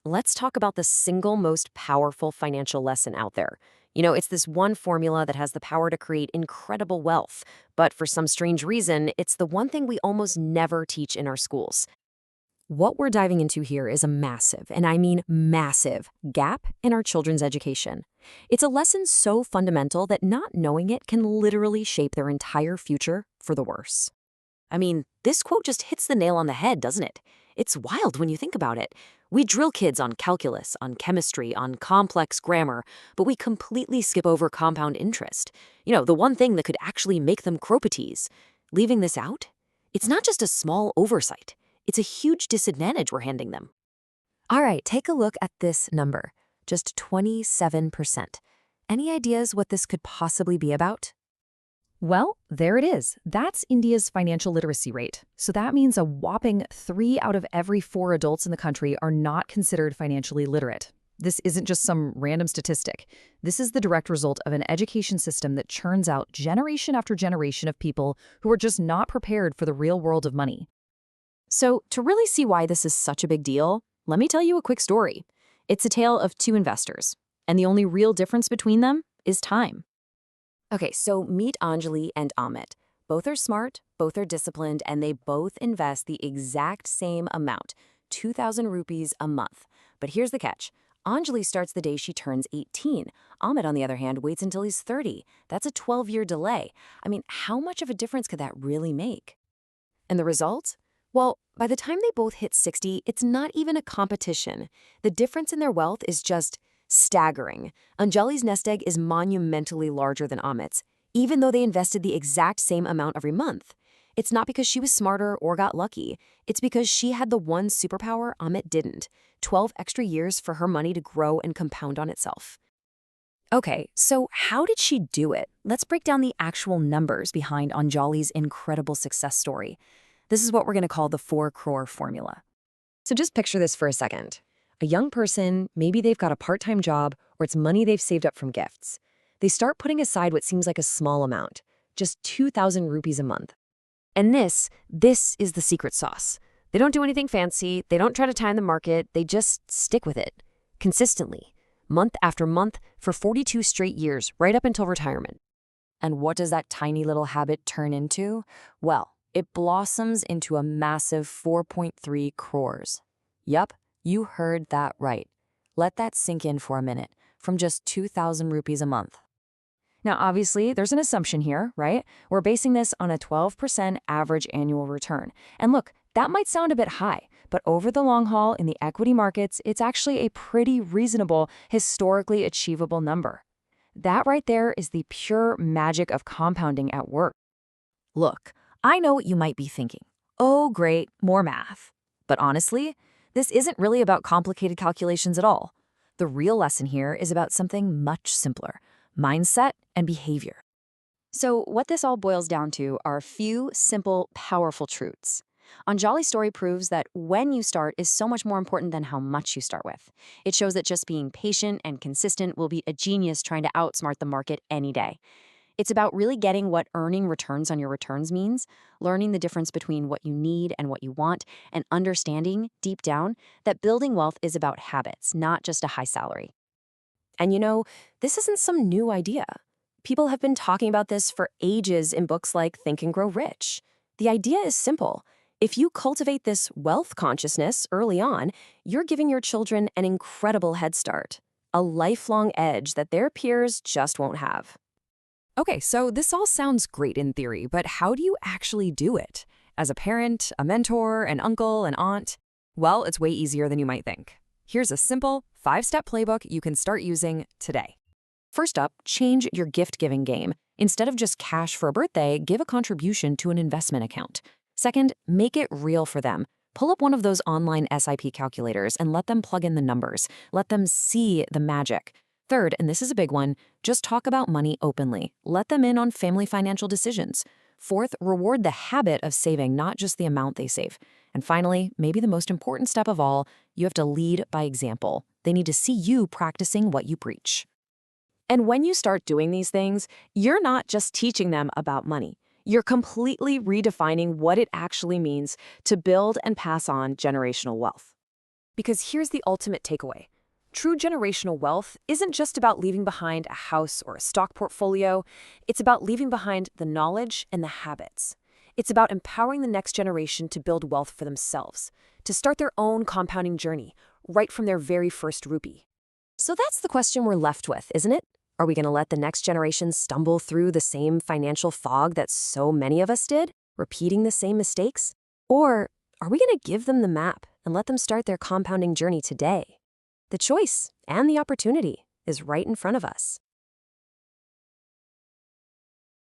Let's talk about the single most powerful financial lesson out there. It's this one formula that has the power to create incredible wealth. But for some strange reason, it's the one thing we almost never teach in our schools. What we're diving into here is a massive, and I mean massive, gap in our children's education. It's a lesson so fundamental that not knowing it can literally shape their entire future for the worse. I mean, this quote just hits the nail on the head, doesn't it? It's wild when you think about it. We drill kids on calculus, on chemistry, on complex grammar, but we completely skip over compound interest. The one thing that could actually make them crorepatis. Leaving this out? It's not just a small oversight. It's a huge disadvantage we're handing them. All right, take a look at this number. Just 27%. Any ideas what this could possibly be about? Well, there it is. That's India's financial literacy rate. So that means a whopping 3 out of every 4 adults in the country are not considered financially literate. This isn't just some random statistic. This is the direct result of an education system that churns out generation after generation of people who are just not prepared for the real world of money. So, to really see why this is such a big deal, let me tell you a quick story. It's a tale of two investors, and the only real difference between them is time. Okay, so meet Anjali and Amit. Both are smart, both are disciplined, and they both invest the exact same amount, 2,000 rupees a month. But here's the catch. Anjali starts the day she turns 18. Amit, on the other hand, waits until he's 30. That's a 12-year delay. I mean, how much of a difference could that really make? And the result? Well, by the time they both hit 60, it's not even a competition. The difference in their wealth is just staggering. Anjali's nest egg is monumentally larger than Amit's, even though they invested the exact same amount every month. It's not because she was smarter or got lucky. It's because she had the one superpower Amit didn't, 12 extra years for her money to grow and compound on itself. Okay, so how did she do it? Let's break down the actual numbers behind Anjali's incredible success story. This is what we're going to call the 4 crore formula. So just picture this for a second. A young person, maybe they've got a part-time job or it's money they've saved up from gifts. They start putting aside what seems like a small amount, just 2,000 rupees a month. And this is the secret sauce. They don't do anything fancy, they don't try to time the market, they just stick with it. Consistently, month after month, for 42 straight years, right up until retirement. And what does that tiny little habit turn into? Well, it blossoms into a massive 4.3 crores. Yup, you heard that right. Let that sink in for a minute, from just 2,000 rupees a month. Now, obviously, there's an assumption here, right? We're basing this on a 12% average annual return. And look, that might sound a bit high, but over the long haul in the equity markets, it's actually a pretty reasonable, historically achievable number. That right there is the pure magic of compounding at work. Look, I know what you might be thinking. Oh, great, more math. But honestly, this isn't really about complicated calculations at all. The real lesson here is about something much simpler: mindset and behavior. So what this all boils down to are a few simple, powerful truths. Anjali's story proves that when you start is so much more important than how much you start with. It shows that just being patient and consistent will be a genius trying to outsmart the market any day. It's about really getting what earning returns on your returns means, learning the difference between what you need and what you want, and understanding, deep down, that building wealth is about habits, not just a high salary. And this isn't some new idea. People have been talking about this for ages in books like Think and Grow Rich. The idea is simple. If you cultivate this wealth consciousness early on, you're giving your children an incredible head start, a lifelong edge that their peers just won't have. Okay, so this all sounds great in theory, but how do you actually do it? As a parent, a mentor, an uncle, an aunt? Well, it's way easier than you might think. Here's a simple 5-step playbook you can start using today. First up, change your gift-giving game. Instead of just cash for a birthday, give a contribution to an investment account. Second, make it real for them. Pull up one of those online SIP calculators and let them plug in the numbers. Let them see the magic. Third, and this is a big one, just talk about money openly. Let them in on family financial decisions. Fourth, reward the habit of saving, not just the amount they save. And finally, maybe the most important step of all, you have to lead by example. They need to see you practicing what you preach. And when you start doing these things, you're not just teaching them about money. You're completely redefining what it actually means to build and pass on generational wealth. Because here's the ultimate takeaway. True generational wealth isn't just about leaving behind a house or a stock portfolio. It's about leaving behind the knowledge and the habits. It's about empowering the next generation to build wealth for themselves, to start their own compounding journey, right from their very first rupee. So that's the question we're left with, isn't it? Are we going to let the next generation stumble through the same financial fog that so many of us did, repeating the same mistakes? Or are we going to give them the map and let them start their compounding journey today? The choice and the opportunity is right in front of us.